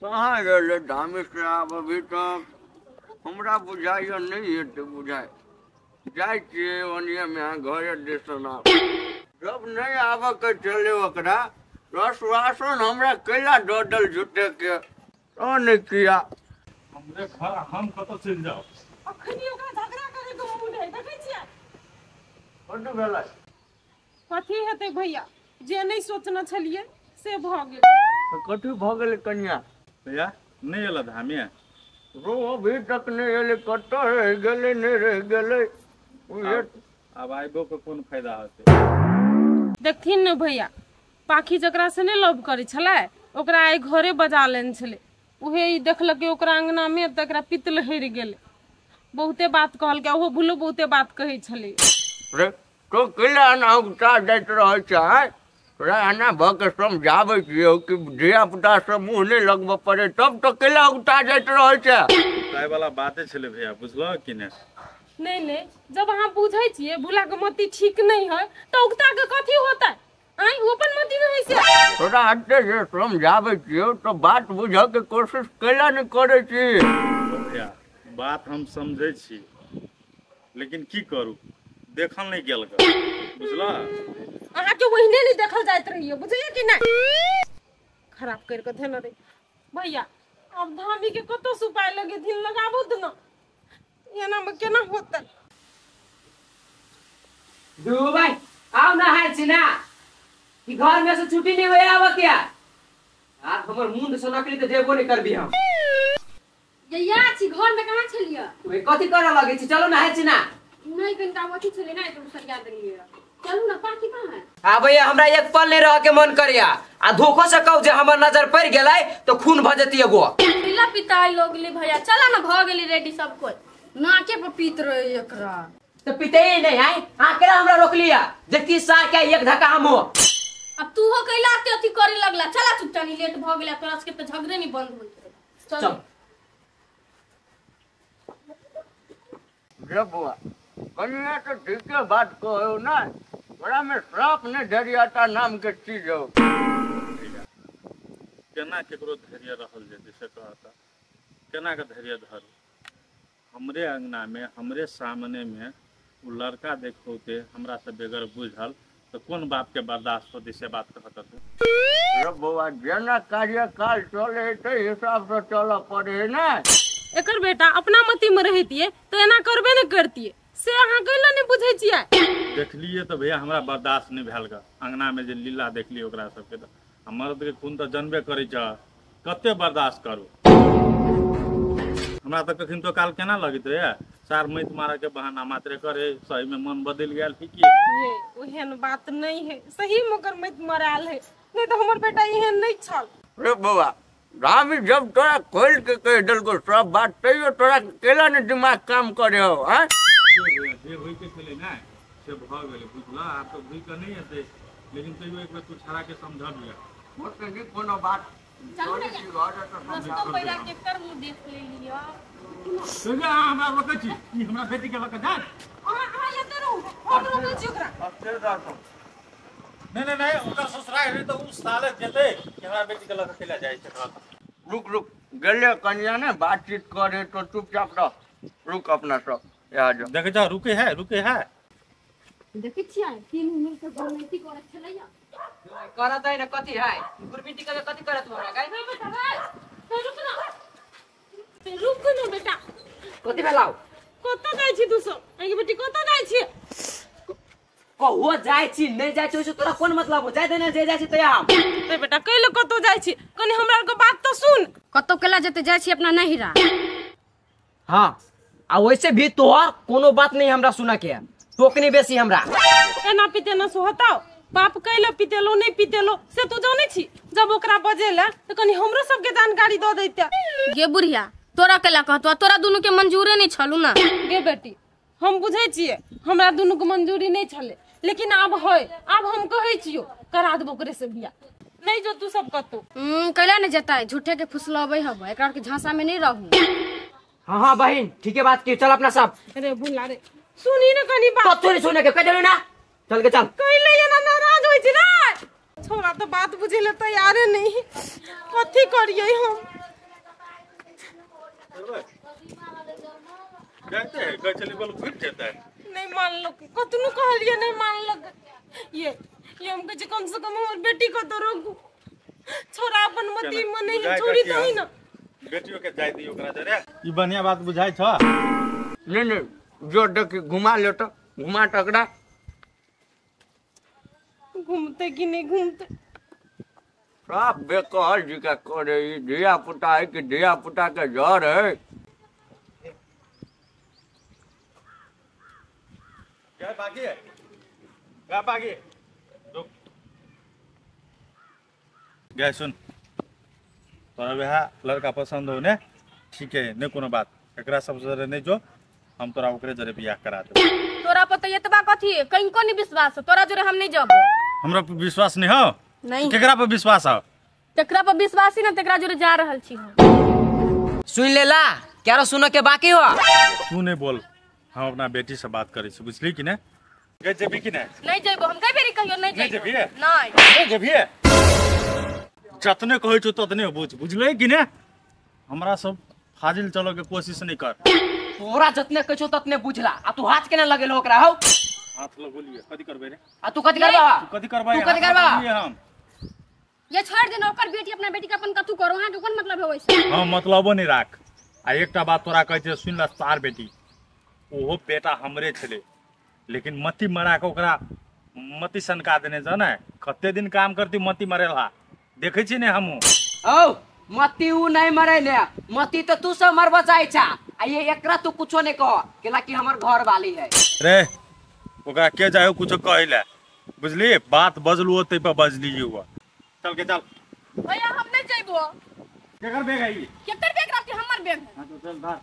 कहाँ गए धामी साहब अभी तक हमरा बुझाइए नहीं है बुझाए जाए ओनिया में घर दिसना जब नहीं आवे के चले ओकरा आश्वासन हमरा कैला डल झूठे के नहीं किया हमरे घर हम कत चल जाओ अखनी ओकरा झगड़ा करे के मूड है देखै छियै कतु भेलै कथी हेतै भैया जे नहीं सोचना छलिए से भ गेल कथी भ गेलै कन्या भैया नहीं एला धामी रो अभी तक नहीं एले कत रह गेलै नहीं रह गेलै अब आइबो के कोन फायदा होते देखथिन न भैया पाखी जकरा से नहीं लव करे छलै ओकरा आइ घरे बजा लेन छलै उहे ई देखलकै ओकरा अंगना में तकरा पित्त लहर गेलै बहुते बात कहलकै ओहो भूलो बहुते बात कहै छलै रे तो केला ना उगता जाइत रहै छै तोरा एना भ के समझाबै छियौ कि धिया पुता से मुँह नहीं लगबऽ पड़े तब तो केला उगता जाइत रहै छै काय वाला बाते छले भैया बुझलो कि नहीं नहीं जब अहाँ बुझै छियै भूला के मति ठीक नहीं है तो उगता के कथी होतै आई ओपन मति में है से तोरा हटे से समझाबै छियौ तो बात बुझऽ के कोशिश केला नहीं करै छी भैया बात हम समझै छी लेकिन की करू देखल नहीं गेल बुझला अहाँ के वहिने नहीं देखल जाइत रहियो बुझलिए कि नहीं खराब कर के धेन रे भैया अब धामी के कतो सुपाय लगे दिन लगाबो त न एना में केना होतै दू भाई आओ ना है चिना कि घर में से छुट्टी नहीं होया आवा क्या आज हमर मुंड से नकली तो देबो नहीं करबी हम यैया छी घर में कहां छलिया ओए कथि करे लगे छी चलो ना है चिना नहीं कनका वथी छले ना तो सरिया देलिए चलू ना पाखी कहां है हां भैया हमरा एक पल नहीं रह के मन करिया आ धोखो से कहू जे हमर नजर पड़ गेलै तो खून भ जती एगो पिला पिताई लोगली भैया चला ना भ गेली रेडी सब कोई नाके पर पीत रहे एकरा तो पीते ही नहीं है आकरा हमरा रोक लिया जे 30 साल के एक धक्का हम हो अब तू हो कैला ते अथी करे लगला चला चुपचाप लेट भ गेला तोरा के तो झगड़े नहीं बंद होई चल रे बुआ कन्या तो ठीक है बात कहो ना बड़ा में श्राप ने धरियाता नाम के चीज हो केना केकरो धैर्य रहल जेते से कहता केना के धैर्य धरू हमरे अंगना में हमरे सामने में वो लड़का देखोते हमरा से बेगर बुझल तो कौन बाप के बर्दाश्त होती से बात कहता तू रे बुआ जेना कार्यकाल चले ते हिसाब से चल पड़े ना एकर बेटा अपना मति में रहतिए तो एना करबे नहीं करतिए से अहाँ कैला नहीं बुझै छियै देखलिए तो भैया हमरा बर्दाश्त नहीं भेल गा अंगना में जे लीला देखली ओकरा सबके तो मर्द के खून तो जनबे करे छ कते बर्दाश्त करू हमरा तो कखन तो काल केना लगित है चार मैत मारा के बहाना मात्रे करे सही में मन बदल गेल ठीक है ये ओहन बात नहीं है सही मगर मत मराल है नहीं तो हमर बेटा एहन नहीं छल रे बुआ रामी जब तोरा खोल के कह दल को सब बात तैयो तोरा केला ने दिमाग काम करे हो हैं जे होई के चले ना से भ गेले बुझला आ तो भई के नहीं हेते लेकिन तैयो एक बेर तू छड़ा के समझा दिया मोटे की कोनो बात चलू ना रस्तो पैरा के कर मुंह देख ले लियो सुगा हमरा रोके छी ई हमरा बेटी के लक जा अहाँ लेते रहो हम रोके छी ओकरा अफसर दासो नहीं ओकर ससुराल है तो उ साले देते कि हमरा बेटी के लक चला जाय छै रुक गले कन्या ने बातचीत करे तो चुपचाप रह रुक अपना सब यहाँ जो देख जा रुके है देखै छियै तीन मिल के गलती करे छलैया करत है ना कथि है गुरबिटी के कथि करत हमरा गाय रुक ना बेटा कथि भेलाउ कत जाय छी तू सब आगे बेटी कत जाय छी कहो जाय छी नहीं जाय छी तोरा कोन मतलब हो जाय देना जे जाय छी तया हम ए बेटा कैले कत जाय छी कनी हमरा के बात तो सुन कतो केला जते जाय छी अपना नहिरा हां आ वैसे भी तोहर कोनो बात नहीं हमरा सुना के टोकनी बेसी हमरा एना पीते न सोहताओ बाप कैले पीतेलो नहीं पीतेलो से तू जाने छी जब ओकरा बजेला तो कनी हमरो सब के जानकारी द दैते गे बुढ़िया तोरा केला कहतो तोरा दुनु के मंजूरे नहीं छलू ना गे बेटी हम बुझे छिए हमरा दुनु के मंजूरी नहीं छले लेकिन अब होय अब हम कहै छियो करा देबो ओकरे से बियाह नहीं जो तू सब कतो कैला नहीं जताय झूठे के फुसलाबै हब एकरा के झांसा में नहीं रहू हां बहन ठीक है बात की चल अपना सब अरे भुला रे सुनी न कनी बात कतो नहीं सुने के कह देलू ना चल के चल कैले ये ना नाराज होई छी ना छोरा तो बात बुझे ले तैयार नहीं कथी करिए हम कहते हैं कह चली बोल घुट जाता है। नहीं मान लो कतनु कहलिए नहीं मान लो ये हम कहे कम से कम हमर बेटी को तो रोकू छोरा अपन मती मने छोड़ी दही ना बेटियों के जाय दियो ओकरा जरे ई बढ़िया बात बुझाई छ। नहीं जो देख घुमा ले तो घुमा टकरा घूमते कि नहीं घूमते सब बेकार जी का करे धिया पुता है कि धिया पुता के जड़ है। क्या बाकी है क्या बाकी है रुक गए सुन तोरा बेहा लड़का पसंद हो ने ठीक है ने कोनो बात एकरा सबसे जरे नहीं जो हम तोरा ओकरे जरे बियाह करा दे। तोरा पता एतबा कथी है कहीं को नहीं विश्वास हो तोरा जरे हम नहीं जाबो। हमरा पर विश्वास नहीं हो नहीं केकरा पर विश्वास हो तेकरा पर विश्वास ही ना तेकरा जरे जा रहल छी हम। सुन लेला क्यारो सुनो के बाकी हो तू नहीं बोल हम अपना बेटी से बात करी छी बुझली कि ने गए जेबी कि नहीं जइबो हम कई बेरी कहियो नहीं नहीं जइबो जेबी नहीं नहीं जेबी जतने कहै छु ततने बुझ बुझले कि ने हमरा सब फाजिल चलो के कोशिश नहीं कर। तोरा जतने कछो ततने बुझला आ तू हाथ केना लगेल ओकरा हो हाथ लगोलिए कथि करबे रे आ तू कथि करबा तू कथि करबा तू कथि करबा हम ये छोड़ देना ओकर बेटी अपना बेटी का अपन कथु करो हां कोन मतलब है वैसे हम मतलबो नहीं राख आ एकटा बात तोरा कहै छै सुन ल तार बेटी ओहो बेटा हमरे छले लेकिन मती मरा के ओकरा मती सनका देने जाना कते दिन काम करती मती मरेला देखे छी ने हमहू ओ मती उ नहीं मरे ने मती तो तू सब मर बचाई छा आ ये एकरा तू कुछो नहीं कह केला कि हमर घर वाली है रे ओकरा के जायो कुछो कहले बुझली बात बजलू तै पे बजली हुआ चल के चल भैया हम नहीं जइबो केकर बेग आई केकर बेग रहती हमर बेग हां तो चल धर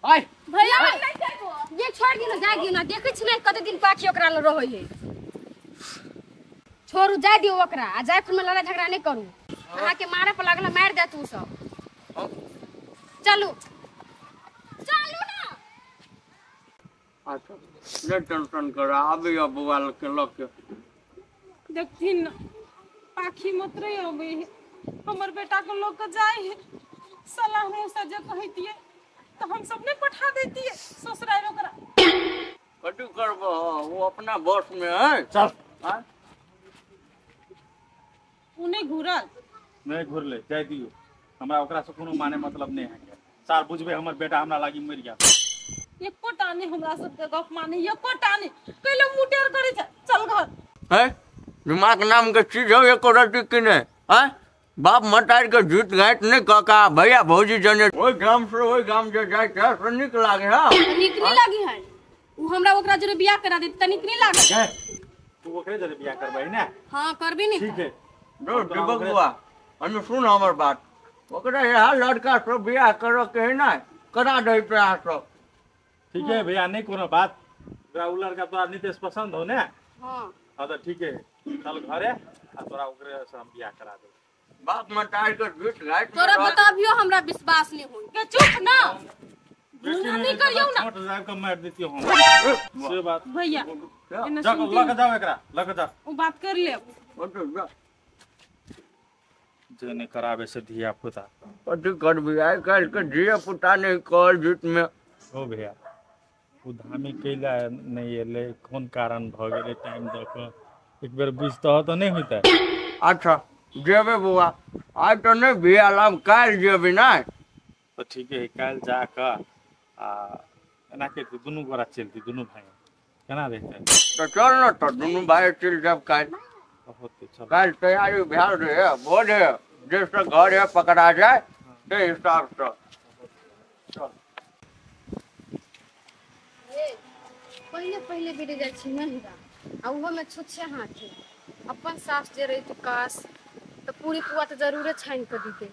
ओए भैया हम नहीं जइबो ये छोड़ दिनो जा दियो ना देखै छी ना कते दिन पाखी ओकरा ल रहै है छोड़ू जा दियो ओकरा आ जाय फिर में लड़ाई झगड़ा नहीं करू अहाँ के मारे पर लगला मार दे तू सब चलू चलू ना अच्छा न टेंशन करा अभी अब बुआल के लक देखथिन ना पाखी मत रही अबे हमर बेटा को लोग के जाए है सलाह मुंह से जे कहतिए तो हम सब ने पठा देती है ससुराल ओकरा कटु करबो वो अपना बॉस में है चल हां उन्हें घुरल नहीं घुरले जाय दियो हमरा ओकरा से कोनो माने मतलब नहीं है सार बुझबे हमर बेटा हमरा लागी मर गया एको टाने हमरा सब के गप माने एको टाने कहले मुटेर करे चल घर है दिमाग नाम के चीज हो एको रटी कि ने है बाप मटार के झूठ गाइट नहीं काका भैया भौजी जने ओई गांव से ओई गांव जे जाय छै से निक लागे हां निक नहीं लागी है उ हमरा ओकरा जरे बियाह करा दे त निक नहीं लागे है तू ओकरे जरे बियाह करबै ना हां करबी नहीं ठीक है जो दीपक बुआ अनु सुन हमर बात ओकरा यहाँ लड़का सब बियाह करो के है ना करा दे प्रयास सब ठीक है भैया नहीं कोनो बात तोरा उ लड़का तोरा नितेश पसंद हो ने हां हां तो ठीक है चल घरे आ तोरा ओकरे से हम बियाह करा दे बाप मटार के झूठ गाइट तोरा बताबियो हमरा विश्वास नहीं होई के चुप ना बेटी नहीं करियो ना छोट जाय के मार देती हम से बात भैया एने जा सुनती लग जाओ एकरा लग जा वो बात कर ले जे ने करावे से धिया पुता कथी करबी आइ काल्हि के धिया पुता नहीं कर झूठ में ओ भैया उ धामी कैला नहीं एले कोन कारण भ गेले टाइम द के एक बेर बुझता तो नहीं होता अच्छा जेबे बुआ आज तो नहीं बिया लाभ काल्हि जेबी ना तो ठीक है काल जा के आ एना के दुनु गोरा चलती दुनु भाई केना रहते तो चल न तो दुनू भाई चल जब काल्हि होते चल काल्हि तैयारी भेल रहे बोझ है जैसे घर है पकड़ा जाए ते हिसाब से पहले पहले बेटे जाइ छी नहिरा आ उहो में छुच्छे हाथ अपन सास जे रही तो काश तो पूरी पुआ तो जरूरे छान कर दीते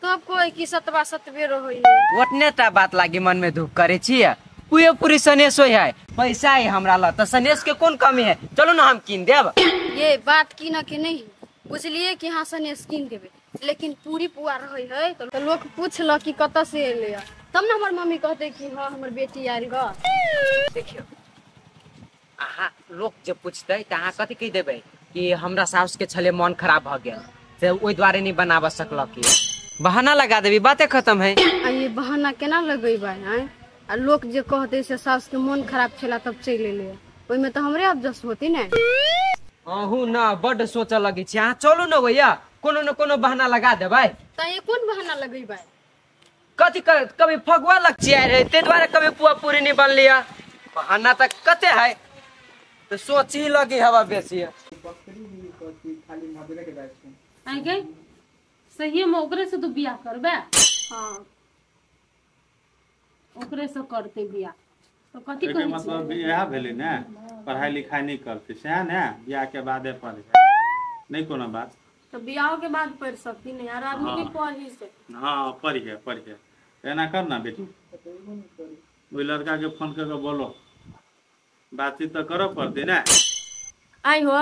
तब कोई की सतबा सतबे रही है ओतने टा बात लागी मन में दुख करे छिए पूरे पूरी सनेश होय है पैसा है हमरा ल त सनेश के कौन कमी है चलो ना हम कीन देब ये बात की ना के नहीं बुझलिए कि हाँ सने स्किन देवे लेकिन पूरी पुआ रही है तो लोग पूछल कि कत से एले तब ना हमार मम्मी कहते कि हाँ हमर बेटी आयल ग देखियो अहाँ लोग जे पूछते त अहाँ कथि कह देबै कि हमरा सास के छले मन खराब भ गेल से ओइ द्वारे नहीं बनाब सकलक बहाना लगा देबी बातें खत्म है आ ये बहाना केना लगेबा हैं आ लोग जे कहते से सास के मन खराब छला तब चल एले ओइमे तो हमरे अबजस होती ने। अहू ना बड सोच लगे छी। अहाँ चलू न भैया कोनो न कोनो बहाना लगा देबै। त ये कोन बहाना लगेबै? कथी कभी फगुआ लग छिया रे ते द्वारे कभी पुआ पूरी नहीं बन लिया। बहाना तक कते है तो सोची लगी हवा बेसी है। आई गई सही में ओकरे से तू बियाह करबे? हां ओकरे से करते बियाह तो कथी एके कहै मतलब छी? इएह भेलै ने पढ़ाई लिखाई नहीं करते सएह ने बियाह के बादे पढ़े नहीं कोनो बात। तो बियाह के बाद पढ़ सकती नहीं यार आदमी की पढ़ी से। हाँ पढ़िए एना कर ना बेटी वही लड़का के फोन करके बोलो बातचीत तो करो पड़ते ना। आई हो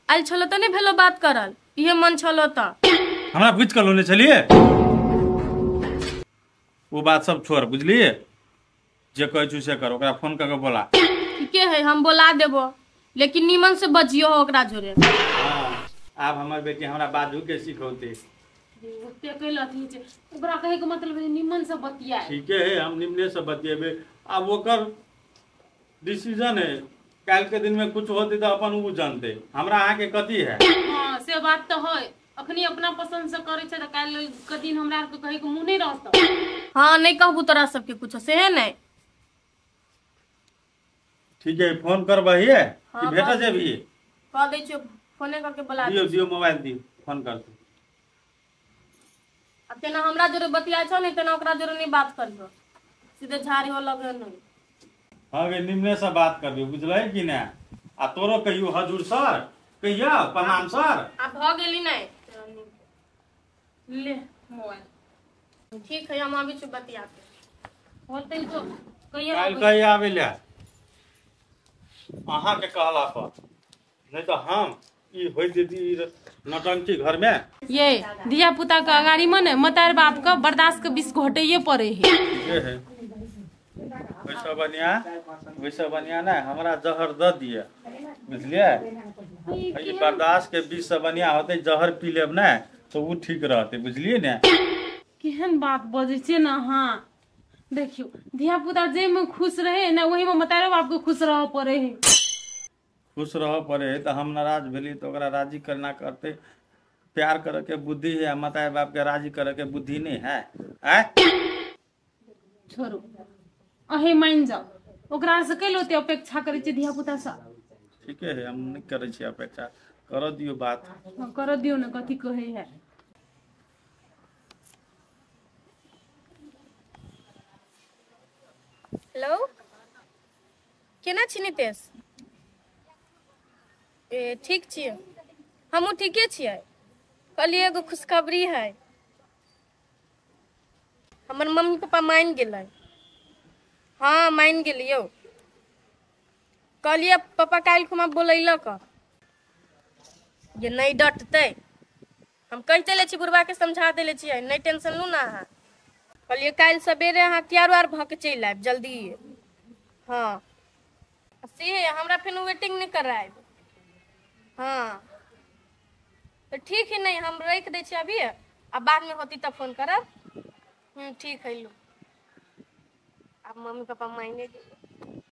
आइल छलो तो नहीं भेलो बात करल इहे मन छलो तो हमरा बुझ कर लोने चलिए वो बात सब छोड़ बुझलिए जे कह छु से कर ओकरा फोन करके बोला। ठीके है हम बोला देबो लेकिन निमन से बजियो हो ओकरा जोरे। हाँ आब हमर बेटी हमरा बाजू के सिखौते ओते कहल अथी छै ओकरा कहे के मतलब है निमन से बतियाए। ठीक है हम निम्ने से बतिएबे अब ओकर डिसीजन है काल के दिन में कुछ होते तो अपन वो जानते हमरा अहाँ के कथी है। हां से बात तो है अखनी अपना पसंद से करे छै त काल के दिन हमरा के कहे के मुंह नहीं रहत। हाँ नहीं कहबू तोरा सबके कुछ से है नहीं। ठीक है फोन करबहिए कि हाँ, भेट जेबी कह दै छियो फोने करके बुला दियो दियो मोबाइल दियो फोन करते। अब तेना हमरा जोरे बतिया छो नहीं तेना ओकरा जोरे नहीं बात करियो सीधे झाड़ी हो लगे नहीं। हाँ गे निम्ने से बात करबी बुझल कि ना आ तोरो कहियो हजूर सर कहिया प्रणाम सर। अब भ गेली नहीं ले मोबाइल ठीक है हम अभी छु बतिया के होते तो कहिया काल कही आवे ले अहाँ के कहला पर नहीं तो हम ई होई दीदी नटंकी घर में ये धिया पुता के अगाड़ी में ने मतार बाप का बर्दाश्त के बीस घोटे पड़े है। ये है वैसा बनिया ना हमरा जहर द दिए बुझलिए ई बर्दाश्त के बीच से बनिया होते जहर पी लेब ना तो वो ठीक रहते बुझलिए ना। केहन बात बजे छे ना। हाँ देखियो धिया पुता जे में खुश रहे ना वही में मतारे बाप के खुश रह पड़े है। खुश रह पड़े तो हम नाराज भेली तो ओकरा राजी करना करते प्यार करे के बुद्धि है माता बाप के राजी करे के बुद्धि नहीं है आ? छोड़ो अहे मान जाओ ओकरा से कैलो ते अपेक्षा करे छे धिया पुता से। ठीक है हम नहीं करे छी अपेक्षा करो दियो बात। हाँ, कर दियो ना कथी कहे है। हेलो केना छी नितेश? ए ठीक छियै हमहूँ ठीके छियै। कहलिए एगो खुशखबरी है हमर मम्मी पापा मान गेलै। हाँ मान गेलियो कहलिए पापा काल्हि खुमा बोलैलक जे नहीं डटतै हम कहि देले छी बुढ़वा के समझा देले छियै नहीं टेंशन लू ना अहाँ। कहलिए काल्हि सबेरे अहाँ तैयार वार भऽ के चलि आयब जल्दी। हाँ से हमरा फिर वेटिंग नहीं करायब। हाँ तो ठीक है नहीं हम रख दै छी अभी अब बाद में होती तब फोन करब। ठीक है लो अब मम्मी पापा मायने